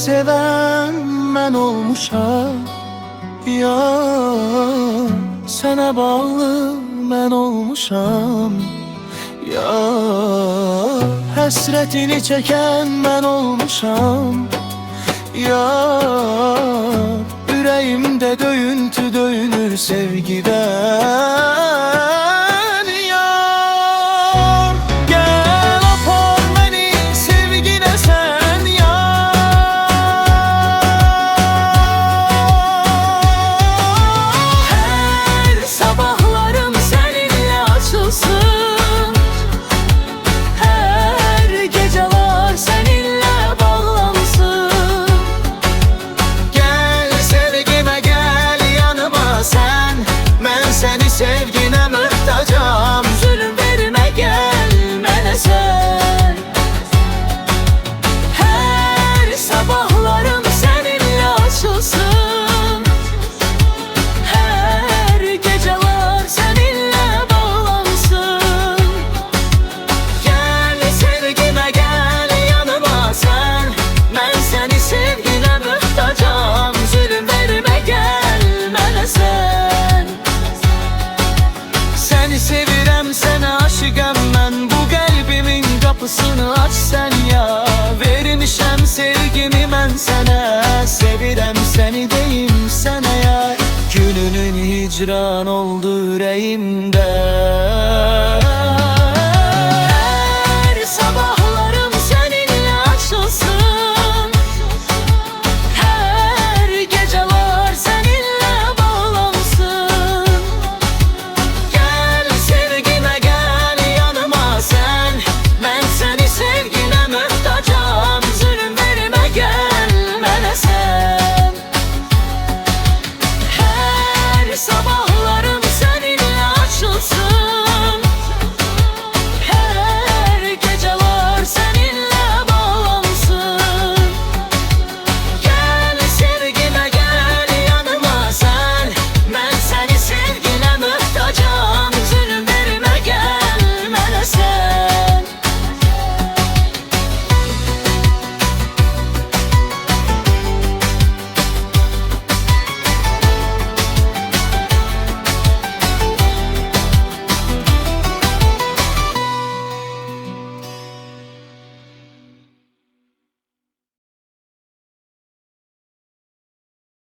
seven mən olmuşam. Ya sənə bağlı mən olmuşam. Ya həsrətini çəkən mən olmuşam. Ya ürəyimdə döyüntü döyünür sevgidən. Yar gəl apar məni sevginə sən yar. Hər sabahlarım səninlə açılsın, hər gecələr səninlə bağlansın. Gəl sevgimə gəl yanıma sən, mən səni sevginə möhtacam. Zülm vermə gəl mənə sən. Hər sabahlarım səninlə açılsın, hər gecələr səninlə bağlansın. Gəl sevgimə gəl yanıma sən, mən səni sevginə möhtacam. Zülm vermə gəl mənə sən. Səni sevirəm, sənə aşıqəm mən. Bu qəlbimin qapısını aç sən ya. Vermişəm sevgimi mən sənə, sevirəm səni deyim sənə yar. Gününün hicran oldu ürəyimdə.